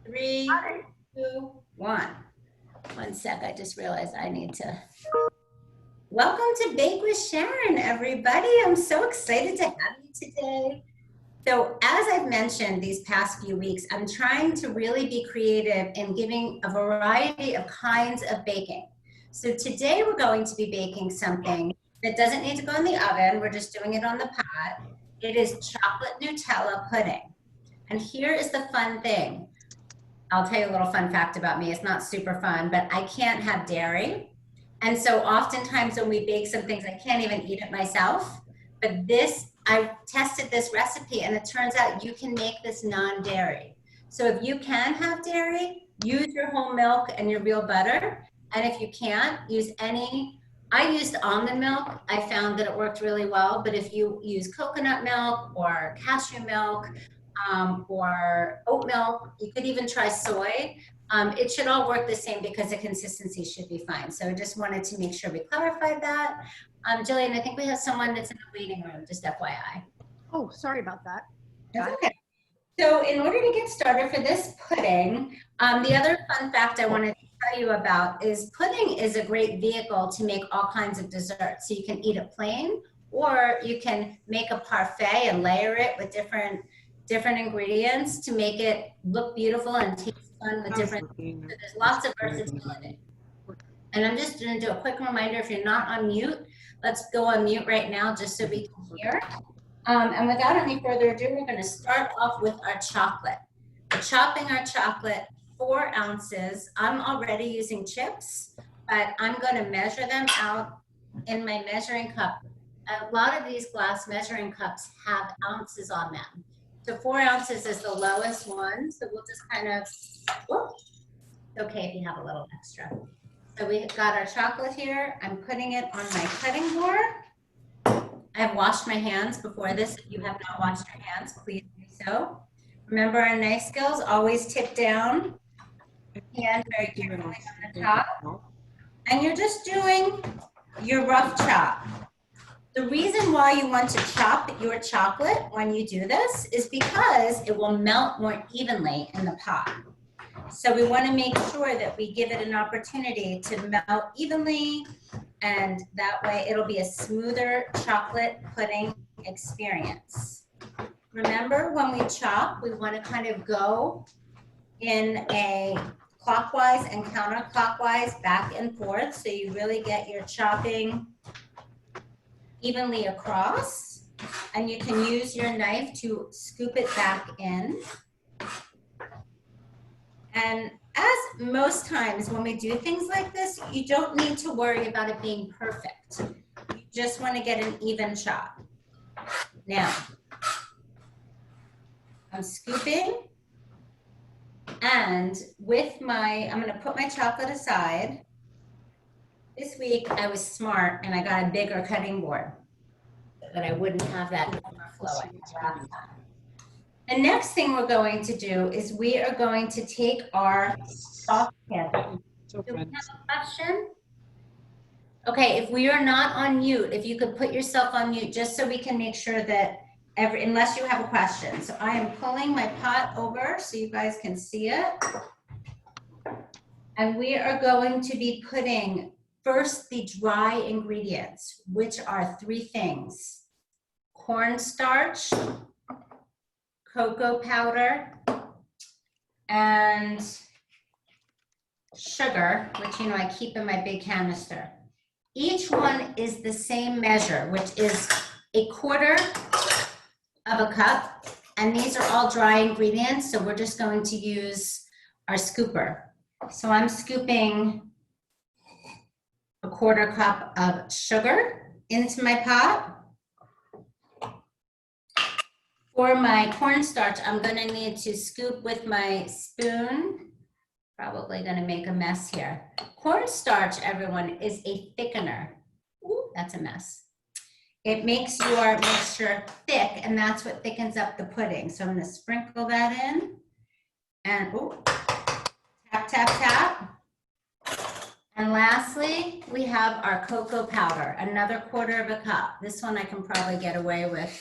3, 2, 1. One sec, I just realized I need to. Welcome to Bake with Sharon, everybody. I'm so excited to have you today. So, as I've mentioned these past few weeks, I'm trying to really be creative in giving a variety of kinds of baking. So, today we're going to be baking something that doesn't need to go in the oven. We're just doing it on the pot. It is chocolate Nutella pudding. And here is the fun thing. I'll tell you a little fun fact about me. It's not super fun, but I can't have dairy. And so oftentimes when we bake some things, I can't even eat it myself. But this, I tested this recipe and it turns out you can make this non-dairy. So if you can have dairy, use your whole milk and your real butter. And if you can't, use I used almond milk. I found that it worked really well. But if you use coconut milk or cashew milk, or oat milk. You could even try soy. It should all work the same because the consistency should be fine. So I just wanted to make sure we clarified that. Jillian, I think we have someone that's in the waiting room, just FYI. Oh, sorry about that. That's okay. So in order to get started for this pudding, the other fun fact I wanted to tell you about is pudding is a great vehicle to make all kinds of desserts. So you can eat it plain, or you can make a parfait and layer it with different ingredients to make it look beautiful and taste fun with different things. So there's lots of versatility. And I'm just going to do a quick reminder, if you're not on mute, let's go on mute right now just so we can hear. And without any further ado, we're going to start off with our chocolate. We're chopping our chocolate 4 ounces. I'm already using chips, but I'm going to measure them out in my measuring cup. A lot of these glass measuring cups have ounces on them. So 4 ounces is the lowest one. So we'll just kind of, whoops, it's okay if you have a little extra. So we've got our chocolate here. I'm putting it on my cutting board. I've washed my hands before this. If you have not washed your hands, please do so. Remember our knife skills, always tip down, hand very carefully on the top. And you're just doing your rough chop. The reason why you want to chop your chocolate when you do this is because it will melt more evenly in the pot. So we want to make sure that we give it an opportunity to melt evenly, and that way it'll be a smoother chocolate pudding experience. Remember, when we chop, we want to kind of go in a clockwise and counterclockwise back and forth, so you really get your chopping evenly across, and you can use your knife to scoop it back in. And as most times when we do things like this, you don't need to worry about it being perfect. You just want to get an even chop. Now, I'm scooping, and with I'm going to put my chocolate aside. This week I was smart and I got a bigger cutting board so that I wouldn't have that overflowing. The next thing we're going to do is we are going to take our soft candy. Do we have a question? Okay, if we are not on mute, if you could put yourself on mute just so we can make sure that unless you have a question. So I am pulling my pot over so you guys can see it. And we are going to be putting first the dry ingredients, which are 3 things: cornstarch, cocoa powder, and sugar, which I keep in my big canister. Each one is the same measure, which is 1/4 of a cup, and these are all dry ingredients, so we're just going to use our scooper. So I'm scooping 1/4 cup of sugar into my pot. For my cornstarch, I'm going to need to scoop with my spoon. Probably going to make a mess here. Cornstarch, everyone, is a thickener. Ooh, that's a mess. It makes your mixture thick, and that's what thickens up the pudding. So I'm going to sprinkle that in. And ooh, tap, tap, tap. And lastly, we have our cocoa powder, another 1/4 of a cup. This one I can probably get away with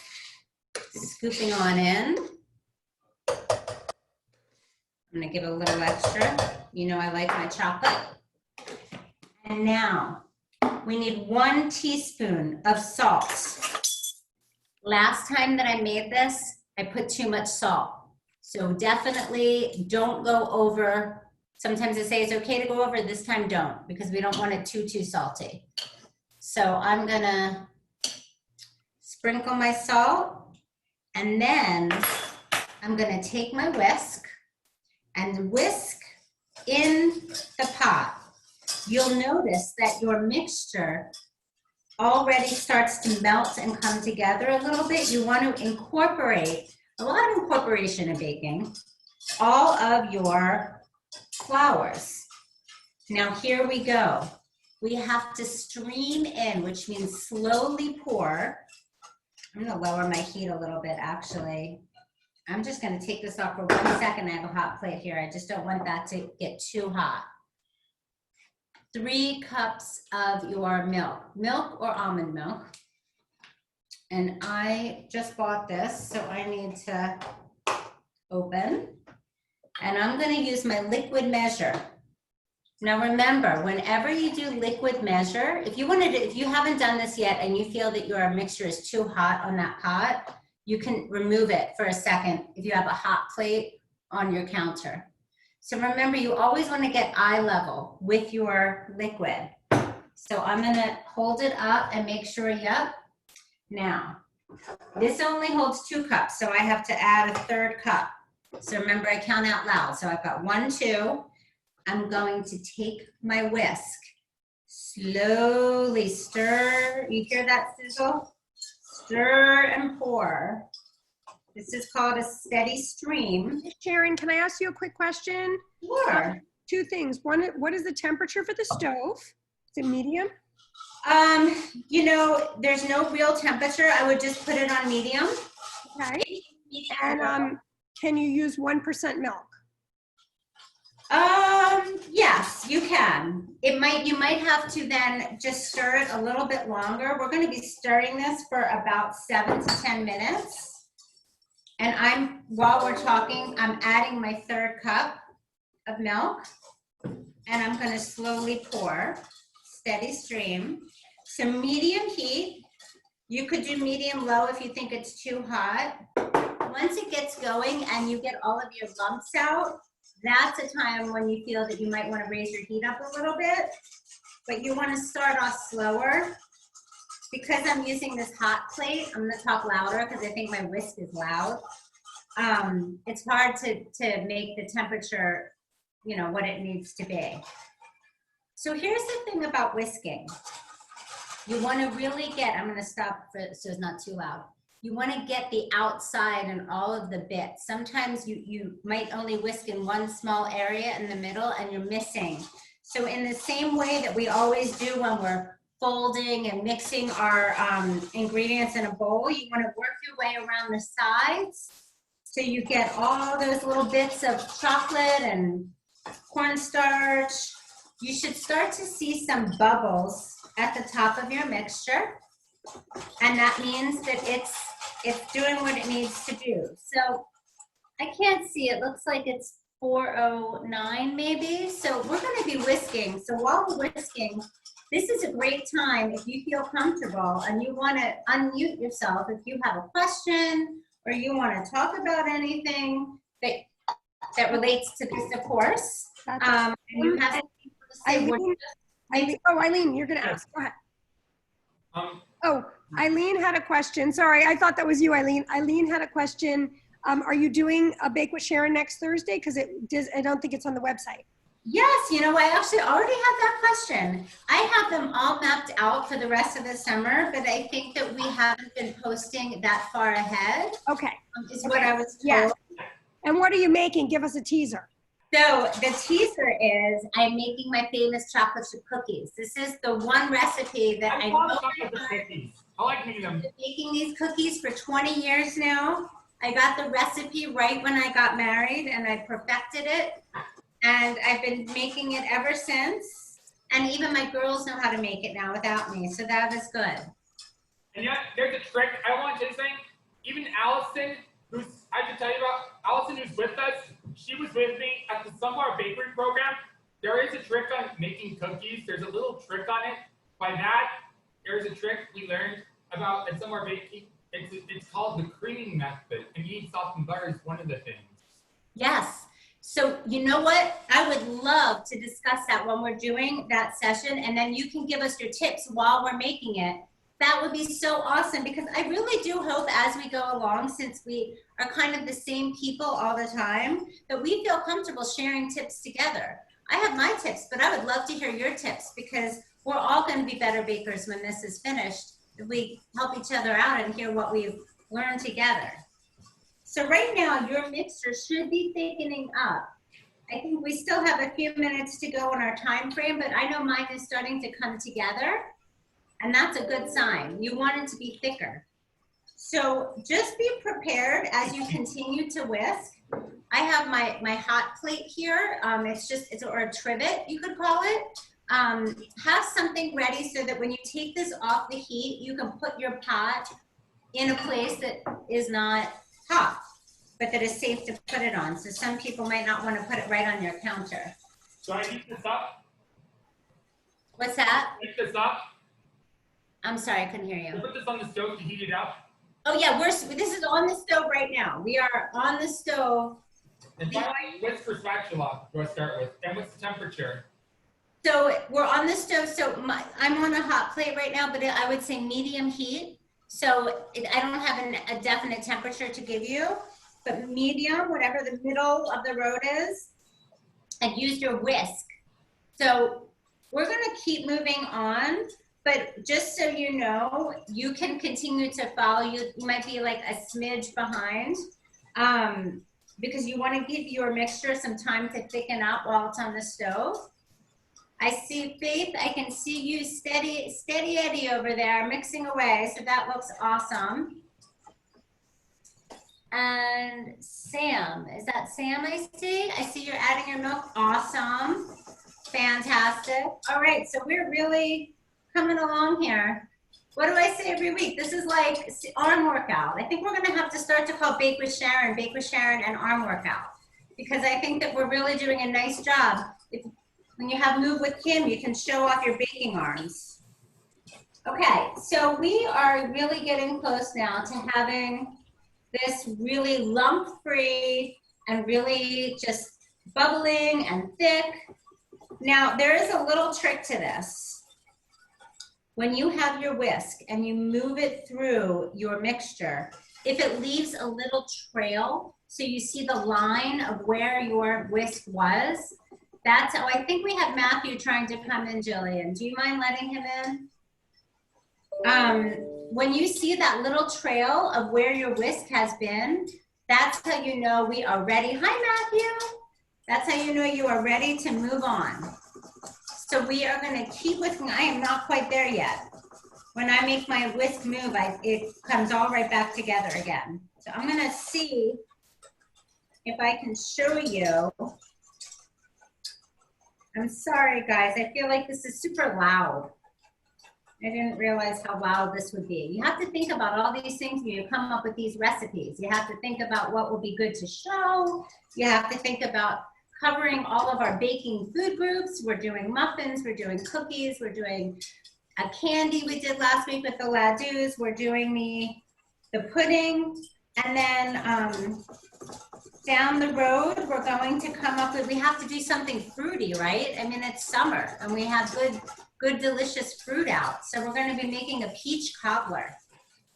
scooping on in. I'm gonna give it a little extra. You know I like my chocolate. And now we need 1 teaspoon of salt. Last time that I made this, I put too much salt. So definitely don't go over. Sometimes I say it's okay to go over, this time don't, because we don't want it too salty. So I'm gonna sprinkle my salt, and then I'm gonna take my whisk and whisk in the pot. You'll notice that your mixture already starts to melt and come together a little bit. You want to incorporate, a lot of incorporation in baking, all of your flours. Now here we go. We have to stream in, which means slowly pour. I'm gonna lower my heat a little bit actually. I'm just gonna take this off for 1 second. I have a hot plate here. I just don't want that to get too hot. 3 cups of your milk or almond milk. And I just bought this, so I need to open. And I'm gonna use my liquid measure. Now remember, whenever you do liquid measure, if you haven't done this yet and you feel that your mixture is too hot on that pot, you can remove it for a second if you have a hot plate on your counter. So remember, you always want to get eye level with your liquid. So I'm gonna hold it up and make sure, yep. Now, this only holds 2 cups, so I have to add a 3rd cup. So remember, I count out loud. So I've got 1, 2. I'm going to take my whisk, slowly stir. You hear that sizzle? Stir and pour. This is called a steady stream. Sharon, can I ask you a quick question? Sure. 2 things. One, what is the temperature for the stove? Is it medium? You know, there's no real temperature. I would just put it on medium. Okay. And can you use 1% milk? Yes, you can. You might have to then just stir it a little bit longer. We're going to be stirring this for about 7 to 10 minutes. And while we're talking, I'm adding my 3rd cup of milk, and I'm going to slowly pour, steady stream. So medium heat. You could do medium low if you think it's too hot. Once it gets going and you get all of your lumps out, that's a time when you feel that you might want to raise your heat up a little bit, but you want to start off slower. Because I'm using this hot plate, I'm going to talk louder because I think my whisk is loud. It's hard to make the temperature, you know, what it needs to be. So here's the thing about whisking. You want to really get, I'm going to stop so it's not too loud. You want to get the outside and all of the bits. Sometimes you might only whisk in one small area in the middle and you're missing. So in the same way that we always do when we're folding and mixing our ingredients in a bowl, you want to work your way around the sides so you get all those little bits of chocolate and cornstarch. You should start to see some bubbles at the top of your mixture. And that means that it's doing what it needs to do. So I can't see, it looks like it's 4:09 maybe. So we're going to be whisking. So while we're whisking, this is a great time if you feel comfortable and you want to unmute yourself if you have a question or you want to talk about anything that relates to this, of course. And you have Eileen, you're going to ask. Go ahead. Eileen had a question. Sorry, I thought that was you, Eileen. Eileen had a question. Are you doing a Bake with Sharon next Thursday? Because I don't think it's on the website. Yes, you know, I actually already have that question. I have them all mapped out for the rest of the summer, but I think that we haven't been posting that far ahead. Okay. Is what I was told. Yes. And what are you making? Give us a teaser. So the teaser is I'm making my famous chocolate chip cookies. This is the one recipe that I know. I like making them. I've been making these cookies for 20 years now. I got the recipe right when I got married and I perfected it. And I've been making it ever since. And even my girls know how to make it now without me. So that is good. And yeah, there's a trick. I want to say something. Even Allison, I should tell you about, Allison who's with us, she was with me at the Somewhere Bakery program. There is a trick on making cookies. There's a little trick on it. By that, there's a trick we learned about at Somewhere Baking. It's called the creaming method, and you need salt and butter is one of the things. Yes. So you know what? I would love to discuss that when we're doing that session, and then you can give us your tips while we're making it. That would be so awesome, because I really do hope as we go along, since we are kind of the same people all the time, that we feel comfortable sharing tips together. I have my tips, but I would love to hear your tips, because we're all going to be better bakers when this is finished if we help each other out and hear what we've learned together. So right now, your mixture should be thickening up. I think we still have a few minutes to go in our time frame, but I know mine is starting to come together, and that's a good sign. You want it to be thicker. So just be prepared as you continue to whisk. I have my hot plate here. It's or a trivet, you could call it. Have something ready so that when you take this off the heat, you can put your pot in a place that is not hot, but that is safe to put it on. So some people might not want to put it right on your counter. So I heat this up? What's that? Heat this up? I'm sorry, I couldn't hear I you. put this on the stove to heat it up. Oh yeah, this is on the stove right now. We are on the stove. And what's for spatula do I start with? And what's the temperature? So we're on the stove. So I'm on a hot plate right now, but I would say medium heat. So I don't have a definite temperature to give you, but medium, whatever the middle of the road is, and use your whisk. So we're gonna keep moving on, but just so you know, you can continue to follow. You might be like a smidge behind, because you wanna give your mixture some time to thicken up while it's on the stove. I see Faith, I can see you steady Eddie over there mixing away, so that looks awesome. And Sam, is that Sam I see? I see you're adding your milk, awesome, fantastic. All right, so we're really coming along here. What do I say every week? This is like arm workout. I think we're gonna have to start to call Bake with Sharon and arm workout, because I think that we're really doing a nice job. When you have Move with Kim, you can show off your baking arms. Okay, so we are really getting close now to having this really lump-free and really just bubbling and thick. Now, there is a little trick to this. When you have your whisk and you move it through your mixture, if it leaves a little trail, so you see the line of where your whisk was, that's how, I think we have Matthew trying to come in, Jillian. Do you mind letting him in? When you see that little trail of where your whisk has been, that's how you know we are ready. Hi, Matthew. That's how you know you are ready to move on. So we are gonna keep whisking. I am not quite there yet. When I make my whisk move, it comes all right back together again. So I'm gonna see if I can show you. I'm sorry, guys. I feel like this is super loud. I didn't realize how loud this would be. You have to think about all these things when you come up with these recipes. You have to think about what will be good to show. You have to think about covering all of our baking food groups. We're doing muffins, we're doing cookies, we're doing a candy we did last week with the ladus. We're doing the pudding. And then down the road, we're going to come up with, we have to do something fruity, right? I mean, it's summer and we have good, delicious fruit out. So we're going to be making a peach cobbler.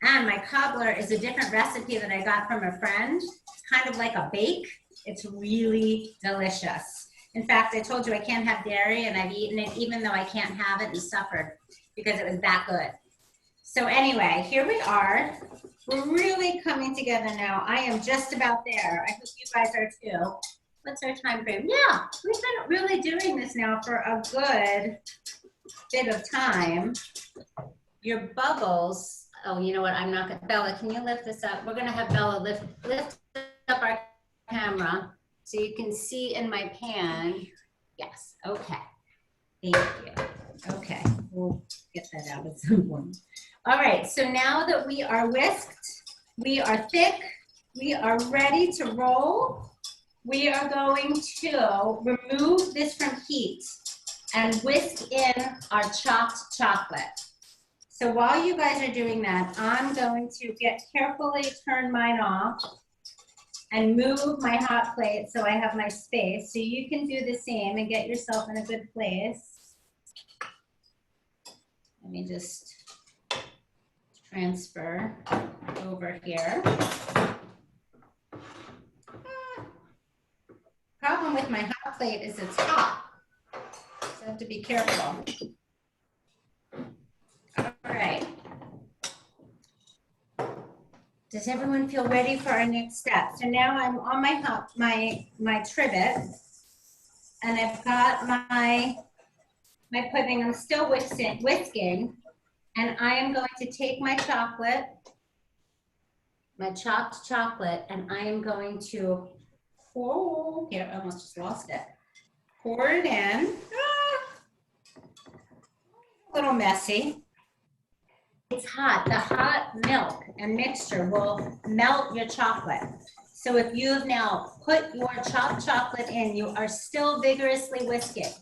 And my cobbler is a different recipe that I got from a friend. It's kind of like a bake. It's really delicious. In fact, I told you I can't have dairy, and I've eaten it even though I can't have it, and suffered because it was that good. So anyway, here we are. We're really coming together now. I am just about there. I hope you guys are too. What's our time frame? Yeah, we've been really doing this now for a good bit of time. Your bubbles, oh, you know what, I'm not gonna, Bella, can you lift this up? We're gonna have Bella lift up our camera so you can see in my pan. Yes, okay, thank you. Okay, we'll get that out at some point. All right, so now that we are whisked, we are thick, we are ready to roll. we are going to remove this from heat and whisk in our chopped chocolate. So while you guys are doing that, I'm going to carefully turn mine off and move my hot plate so I have my space. So you can do the same and get yourself in a good place. Let me just transfer over here. Problem with my hot plate is it's hot, so I have to be careful. All right. Does everyone feel ready for our next step? So now I'm on my trivet, and I've got my pudding. I'm still whisking, and I am going to take my chocolate, my chopped chocolate, and I am going to pour. Here, I almost just lost it. Pour it in. A little messy. It's hot. The hot milk and mixture will melt your chocolate. So if you've now put your chopped chocolate in, you are still vigorously whisking.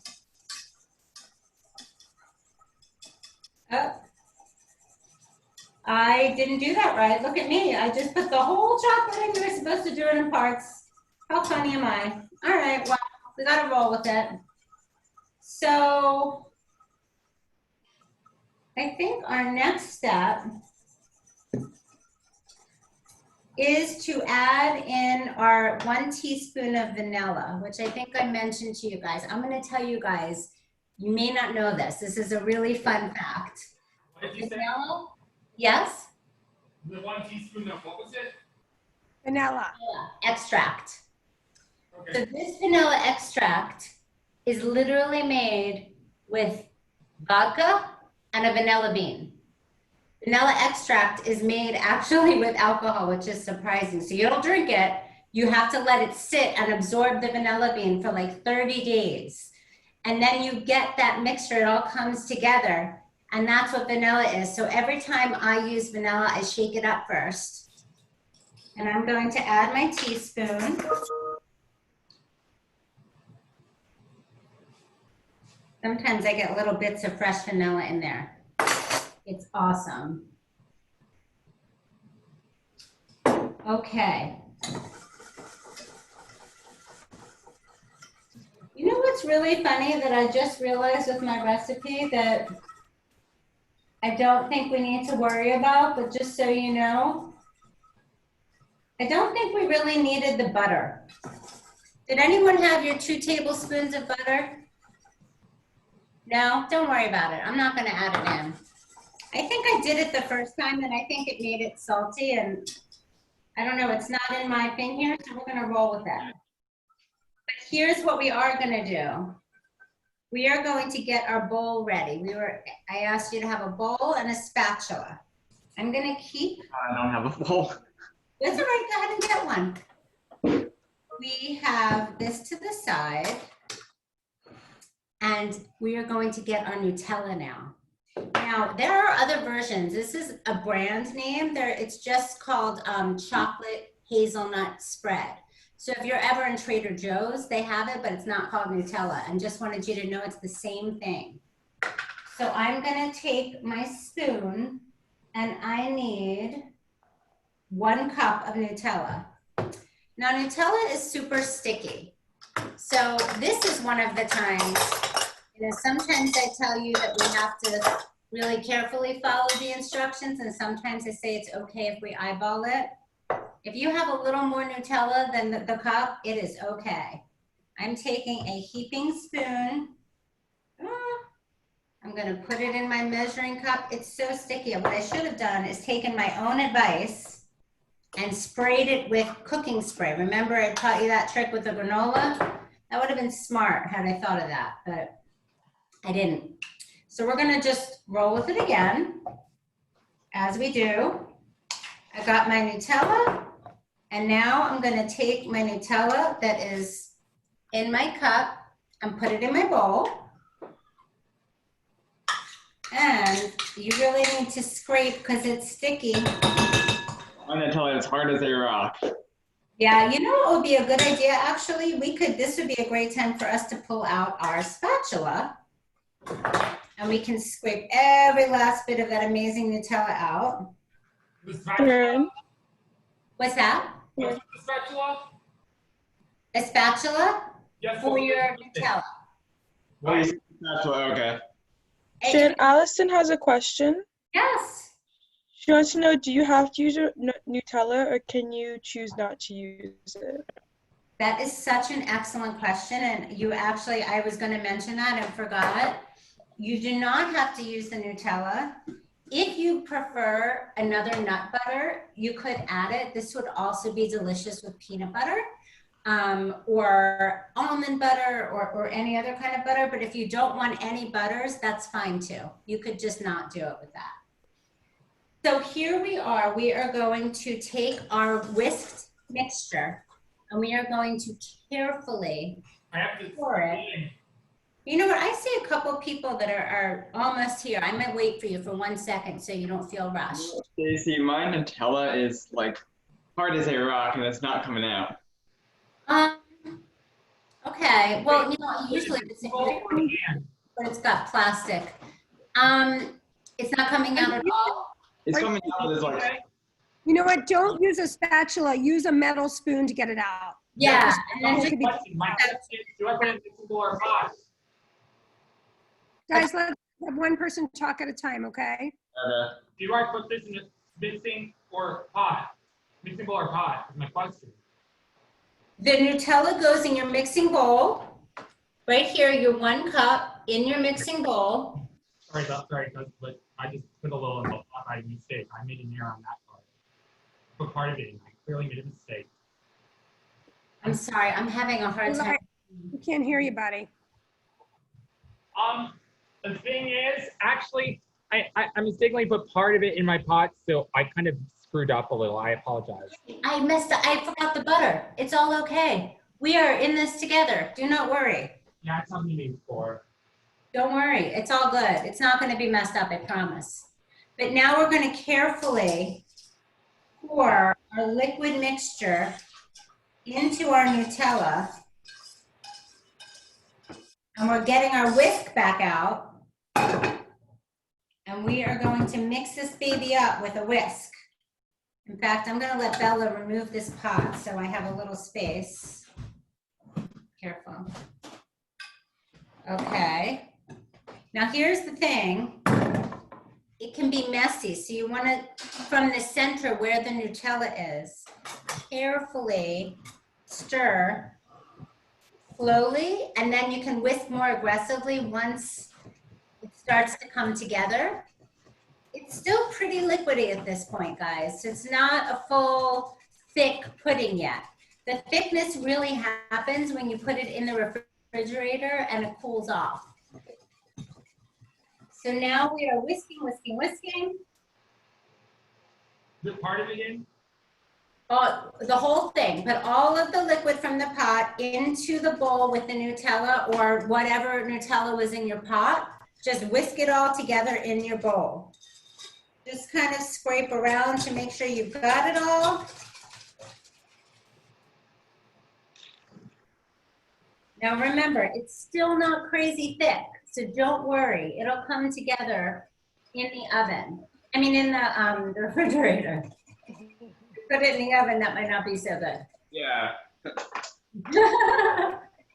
Oh, I didn't do that right. Look at me. I just put the whole chocolate in. You're supposed to do it in parts. How funny am I? All right, well, we got to roll with it. So I think our next step is to add in our 1 teaspoon of vanilla, which I think I mentioned to you guys. I'm going to tell you guys, you may not know this. This is a really fun fact. What did you say? Vanilla, yes? The 1 teaspoon of what was it? Vanilla. Extract. Okay. So this vanilla extract is literally made with vodka and a vanilla bean. Vanilla extract is made actually with alcohol, which is surprising. So you don't drink it, you have to let it sit and absorb the vanilla bean for like 30 days. And then you get that mixture, it all comes together. And that's what vanilla is. So every time I use vanilla, I shake it up first. And I'm going to add my teaspoon. Sometimes I get little bits of fresh vanilla in there. It's awesome. Okay. You know what's really funny that I just realized with my recipe that I don't think we need to worry about, but just so you know, I don't think we really needed the butter. Did anyone have your 2 tablespoons of butter? No, don't worry about it. I'm not going to add it in. I think I did it the first time and I think it made it salty, and I don't know, it's not in my thing here, so we're going to roll with that. But here's what we are going to do. We are going to get our bowl ready. I asked you to have a bowl and a spatula. I'm going to keep. I don't have a bowl. That's all right, go ahead and get one. We have this to the side. And we are going to get our Nutella now. Now, there are other versions. This is a brand name. It's just called chocolate hazelnut spread. So if you're ever in Trader Joe's, they have it, but it's not called Nutella. And just wanted you to know it's the same thing. So I'm going to take my spoon, and I need 1 cup of Nutella. Now, Nutella is super sticky. So this is one of the times, you know, sometimes I tell you that we have to really carefully follow the instructions, and sometimes I say it's okay if we eyeball it. If you have a little more Nutella than the cup, it is okay. I'm taking a heaping spoon. I'm gonna put it in my measuring cup. It's so sticky. What I should have done is taken my own advice and sprayed it with cooking spray. Remember I taught you that trick with the granola? That would have been smart had I thought of that, but I didn't. So we're gonna just roll with it again, as we do. I got my Nutella, and now I'm gonna take my Nutella that is in my cup and put it in my bowl. And you really need to scrape because it's sticky. I'm gonna tell you, it's hard as a rock. Yeah, you know what would be a good idea, actually? This would be a great time for us to pull out our spatula. And we can scrape every last bit of that amazing Nutella out. The spatula? Sharon? What's that? What's with the spatula? A spatula Yes, for what your was it? Nutella. Oh, you said spatula, okay. Sharon, Allison has a question. Yes. She wants to know, do you have to use Nutella or can you choose not to use it? That is such an excellent question. And you actually, I was going to mention that and forgot. You do not have to use the Nutella. If you prefer another nut butter, you could add it. This would also be delicious with peanut butter or almond butter or any other kind of butter. But if you don't want any butters, that's fine too. You could just not do it with that. So here we are. We are going to take our whisked mixture and we are going to carefully I have to pour it. You know what? I see a couple people that are almost here. I might wait for you for 1 second so you don't feel rushed. Stacey, my Nutella is like hard as a rock and it's not coming out. Okay. Well, you know, usually it's but it's got plastic. It's not coming out at all. It's coming out, but it's like, You know what? Don't use a spatula. Use a metal spoon to get it out. Yeah. And then just, My question is, do I put it in the bowl or pot? Guys, let's have one person talk at a time, okay? Do I put this in the mixing or pot? Mixing bowl or pot is my question. the Nutella goes in your mixing bowl. Right here, your 1 cup in your mixing bowl. Sorry, but I just put a little in the pot by mistake. I made an error on that part. Put part of it in. I clearly made a mistake. I'm sorry, I'm having a hard time. We can't hear you, buddy. The thing is, actually, I mistakenly put part of it in my pot, so I kind of screwed up a little. I apologize. I messed up. I forgot the butter. It's all okay. We are in this together. Do not worry. Yeah, it's something you need for. Don't worry. It's all good. It's not going to be messed up, I promise. But now we're going to carefully pour our liquid mixture into our Nutella. And we're getting our whisk back out. And we are going to mix this baby up with a whisk. In fact, I'm going to let Bella remove this pot so I have a little space. Careful. Okay. Now here's the thing. It can be messy, so you want to, from the center where the Nutella is, carefully stir slowly, and then you can whisk more aggressively once it starts to come together. It's still pretty liquidy at this point, guys. It's not a full, thick pudding yet. The thickness really happens when you put it in the refrigerator and it cools off. So now we are whisking, whisking, whisking. Is it part of it in? Oh, the whole thing. Put all of the liquid from the pot into the bowl with the Nutella or whatever Nutella was in your pot. Just whisk it all together in your bowl. Just kind of scrape around to make sure you've got it all. Now remember, it's still not crazy thick, so don't worry. It'll come together in the oven. I mean, in the refrigerator. Put it in the oven, that might not be so good. yeah.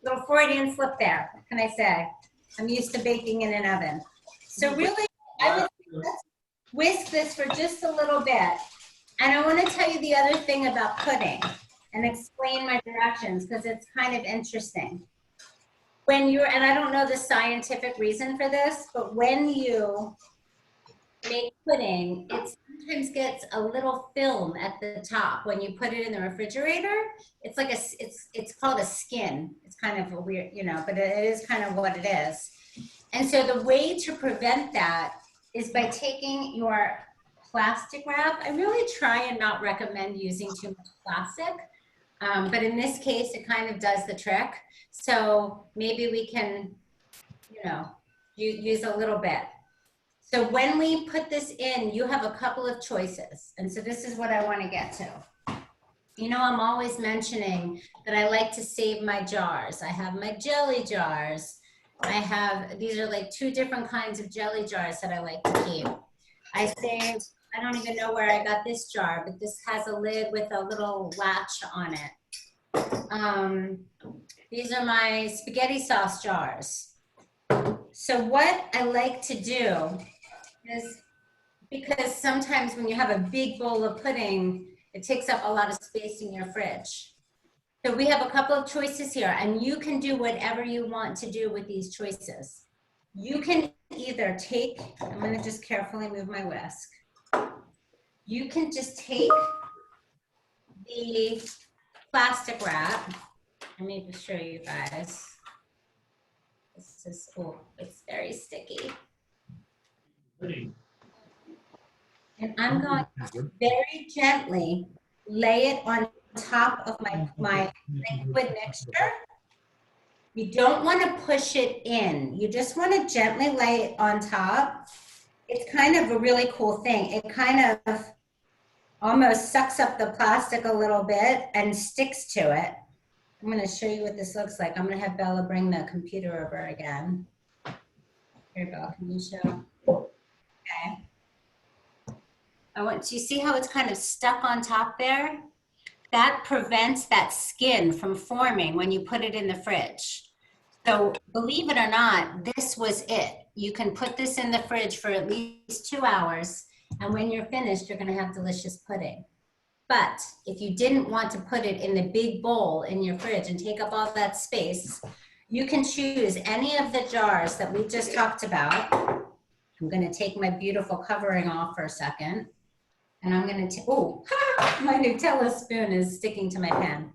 Little Freudian slip there, what can I say? I'm used to baking in an oven. So really, I would let's whisk this for just a little bit. And I want to tell you the other thing about pudding and explain my directions because it's kind of interesting. When you're, and I don't know the scientific reason for this, but when you make pudding, it sometimes gets a little film at the top when you put it in the refrigerator. It's like it's called a skin. It's kind of a weird, you know, but it is kind of what it is. And so the way to prevent that is by taking your plastic wrap. I really try and not recommend using too much plastic, but in this case, it kind of does the trick. So maybe we can, you know, use a little bit. So when we put this in, you have a couple of choices. And so this is what I want to get to. you know, I'm always mentioning that I like to save my jars. I have my jelly jars. These are like 2 different kinds of jelly jars that I like to keep. I don't even know where I got this jar, but this has a lid with a little latch on it. These are my spaghetti sauce jars. So what I like to do is, because sometimes when you have a big bowl of pudding, it takes up a lot of space in your fridge. So we have a couple of choices here, and you can do whatever you want to do with these choices. You can either take, I'm gonna just carefully move my whisk. You can just take the plastic wrap. Let me just show you guys. This is, oh, it's very sticky. And I'm going to very gently lay it on top of my liquid mixture. You don't want to push it in. You just want to gently lay it on top. It's kind of a really cool thing. It kind of almost sucks up the plastic a little bit and sticks to it. I'm going to show you what this looks like. I'm going to have Bella bring the computer over again. Here, Bella, can you show? Okay. Do you see how it's kind of stuck on top there? That prevents that skin from forming when you put it in the fridge. So believe it or not, this was it. You can put this in the fridge for at least 2 hours, and when you're finished, you're gonna have delicious pudding. But if you didn't want to put it in the big bowl in your fridge and take up all that space, you can choose any of the jars that we just talked about. I'm gonna take my beautiful covering off for a second. And I'm gonna, my Nutella spoon is sticking to my pen.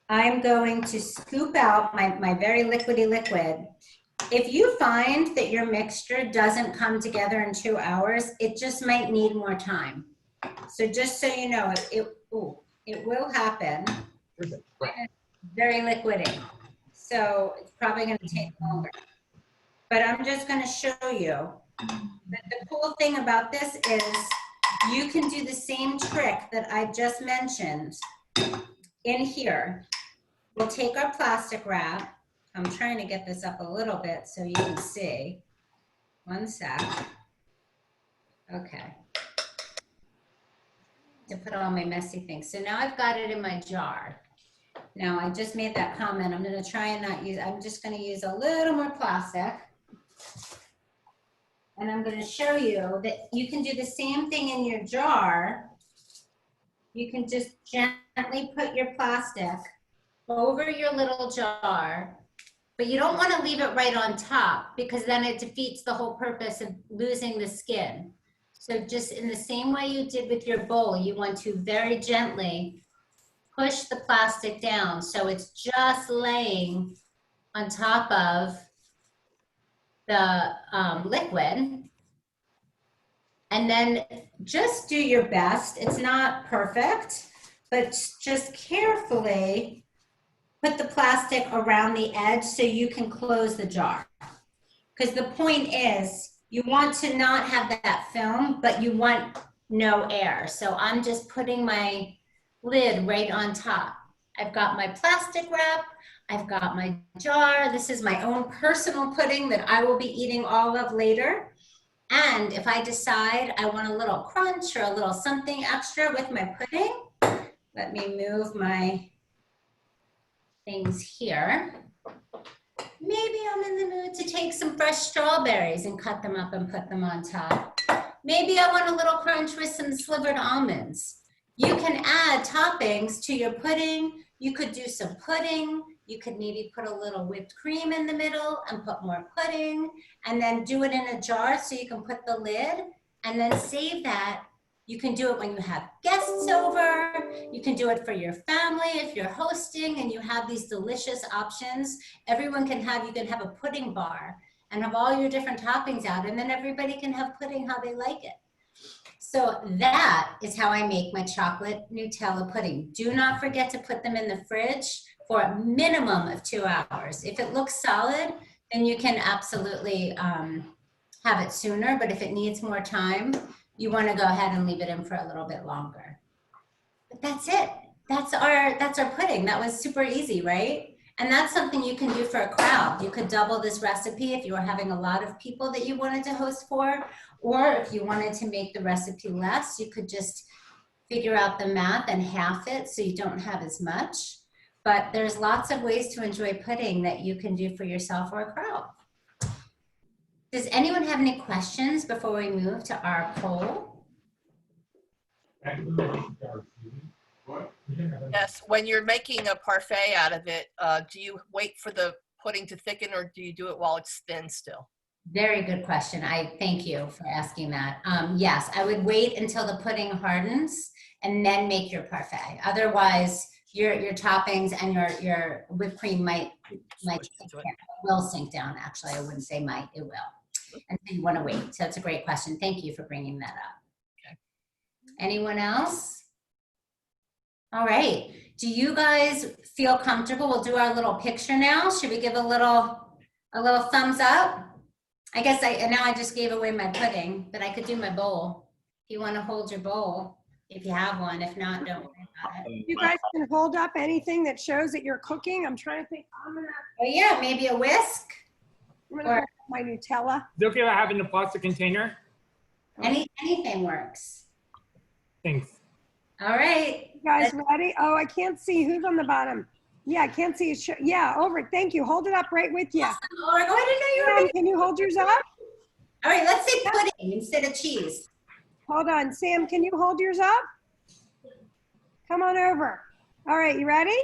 I'm going to scoop out my very liquidy liquid. If you find that your mixture doesn't come together in 2 hours, it just might need more time. So just so you know, it will happen. Very liquidy. So it's probably gonna take longer. But I'm just gonna show you that the cool thing about this is you can do the same trick that I just mentioned in here. We'll take our plastic wrap. I'm trying to get this up a little bit so you can see. One sec. Okay. To put all my messy things. So now I've got it in my jar. Now I just made that comment. I'm gonna try and not use, I'm just gonna use a little more plastic. And I'm going to show you that you can do the same thing in your jar. You can just gently put your plastic over your little jar, but you don't want to leave it right on top because then it defeats the whole purpose of losing the skin. So just in the same way you did with your bowl, you want to very gently push the plastic down so it's just laying on top of the liquid, and then just do your best. It's not perfect, but just carefully put the plastic around the edge so you can close the jar. Because the point is, you want to not have that film, but you want no air. So I'm just putting my lid right on top. I've got my plastic wrap. I've got my jar. This is my own personal pudding that I will be eating all of later. And if I decide I want a little crunch or a little something extra with my pudding, let me move my things here. Maybe I'm in the mood to take some fresh strawberries and cut them up and put them on top. Maybe I want a little crunch with some slivered almonds. You can add toppings to your pudding. You could do some pudding. You could maybe put a little whipped cream in the middle and put more pudding, and then do it in a jar so you can put the lid and then save that. You can do it when you have guests over. You can do it for your family if you're hosting and you have these delicious options. Everyone can have, you can have a pudding bar and have all your different toppings out, and then everybody can have pudding how they like it. So that is how I make my chocolate Nutella pudding. Do not forget to put them in the fridge for a minimum of 2 hours. If it looks solid, then you can absolutely have it sooner, but if it needs more time, you wanna go ahead and leave it in for a little bit longer. But that's it. That's our pudding. That was super easy, right? And that's something you can do for a crowd. You could double this recipe if you were having a lot of people that you wanted to host for, or if you wanted to make the recipe less, you could just figure out the math and half it so you don't have as much. But there's lots of ways to enjoy pudding that you can do for yourself or a crowd. Does anyone have any questions before we move to our poll? Yes, when you're making a parfait out of it, do you wait for the pudding to thicken or do you do it while it's thin still? Very good question. I thank you for asking that. Yes, I would wait until the pudding hardens and then make your parfait. Otherwise, your toppings and your whipped cream will sink down. Actually, I wouldn't say might, it will. And so you want to wait. So that's a great question. Thank you for bringing that up. Okay. Anyone else? All right. Do you guys feel comfortable? We'll do our little picture now. Should we give a little thumbs up? I guess now I just gave away my pudding, but I could do my bowl. If you want to hold your bowl, if you have one. If not, don't worry about it. You guys can hold up anything that shows that you're cooking. I'm trying to think. Oh yeah, maybe a whisk. I'm gonna hold up my Nutella. Is it okay about having a plastic container? Anything works. Thanks. All right. You guys ready? Oh, I can't see who's on the bottom. Yeah, I can't see. Yeah, over it. Thank you. Hold it up right with you. Oh, I didn't know you were. Sam, can you hold yours up? All right, let's say pudding instead of cheese. Hold on. Sam, can you hold yours up? Come on over. All right, you ready?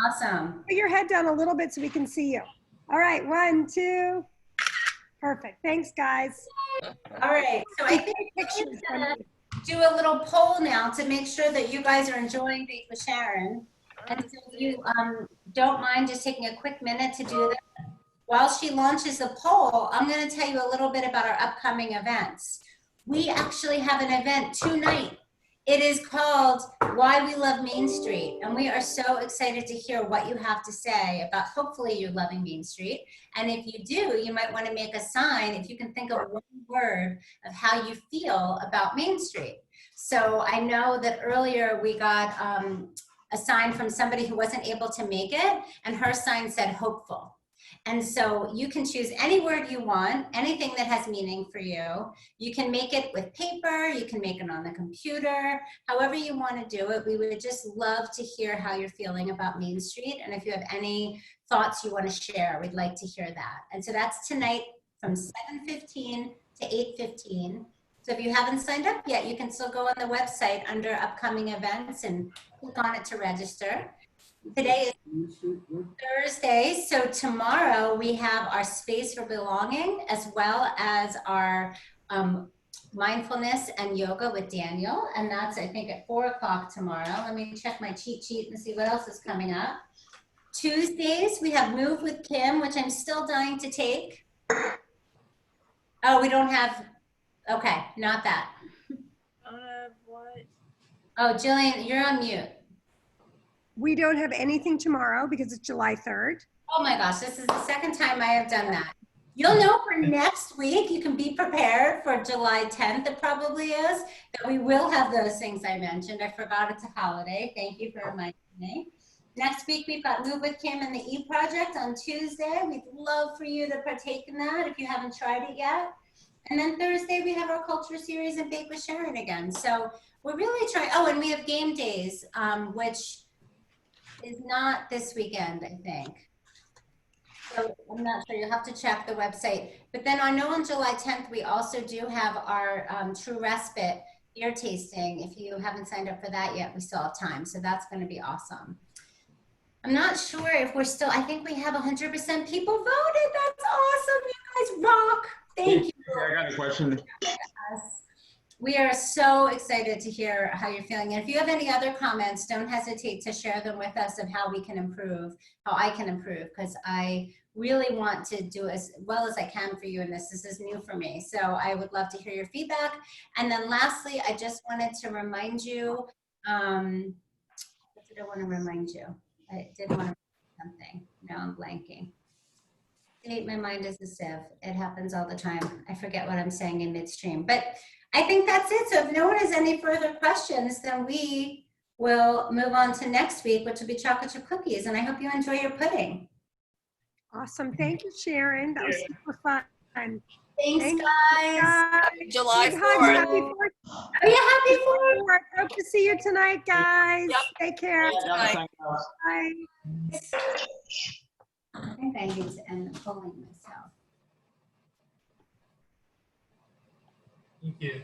Awesome. Put your head down a little bit so we can see you. All right, 1, 2. Perfect. Thanks, guys. All right. So I think Pictures. we're gonna do a little poll now to make sure that you guys are enjoying Bake with Sharon. And so if you don't mind just taking a quick minute to do that. While she launches the poll, I'm going to tell you a little bit about our upcoming events. We actually have an event tonight. It is called Why We Love Main Street. And we are so excited to hear what you have to say about hopefully you're loving Main Street. And if you do, you might want to make a sign if you can think of one word of how you feel about Main Street. So I know that earlier we got a sign from somebody who wasn't able to make it, and her sign said hopeful. And so you can choose any word you want, anything that has meaning for you. You can make it with paper, you can make it on the computer, however you want to do it. We would just love to hear how you're feeling about Main Street. And if you have any thoughts you want to share, we'd like to hear that. And so that's tonight from 7:15 to 8:15. So if you haven't signed up yet, you can still go on the website under upcoming events and click on it to register. Today is Thursday, so tomorrow we have our Space for Belonging as well as our mindfulness and yoga with Daniel, and that's I think at 4 o'clock tomorrow. Let me check my cheat sheet and see what else is coming up. Tuesdays we have Move with Kim, which I'm still dying to take. Oh, we don't have, okay, not that. What? Oh, Jillian, you're on mute. We don't have anything tomorrow because it's July 3rd. Oh my gosh, this is the second time I have done that. You'll know for next week, you can be prepared for July 10th, it probably is, that we will have those things I mentioned. I forgot it's a holiday. Thank you for reminding me. Next week, we've got Move with Kim and the E Project on Tuesday. We'd love for you to partake in that if you haven't tried it yet. And then Thursday, we have our culture series and Bake with Sharon again. So we're really trying, oh, and we have game days, which is not this weekend, I think. So I'm not sure, you'll have to check the website. But then I know on July 10th, we also do have our True Respite beer tasting. If you haven't signed up for that yet, we still have time. So that's gonna be awesome. I'm not sure if we're still, I think we have 100% people voted. That's awesome, you guys rock. Thank you. I got a question. We are so excited to hear how you're feeling. And if you have any other comments, don't hesitate to share them with us of how we can improve, how I can improve, because I really want to do as well as I can for you in this. This is new for me. So I would love to hear your feedback. And then lastly, I just wanted to remind you, what did I want to remind you? I did want to remind something. Now I'm blanking. My mind is a sieve. It happens all the time. I forget what I'm saying in midstream. But I think that's it. So if no one has any further questions, then we we'll move on to next week, which will be chocolate chip cookies. And I hope you enjoy your pudding. Awesome. Thank you, Sharon. That was super fun. Thanks, Thank guys. Happy July Big hugs. 4th. Happy 4th. Oh, yeah, happy 4th. Hope to see you tonight, guys. Yep. Take care. Bye. Bye. I think I need to end the polling myself. Thank you.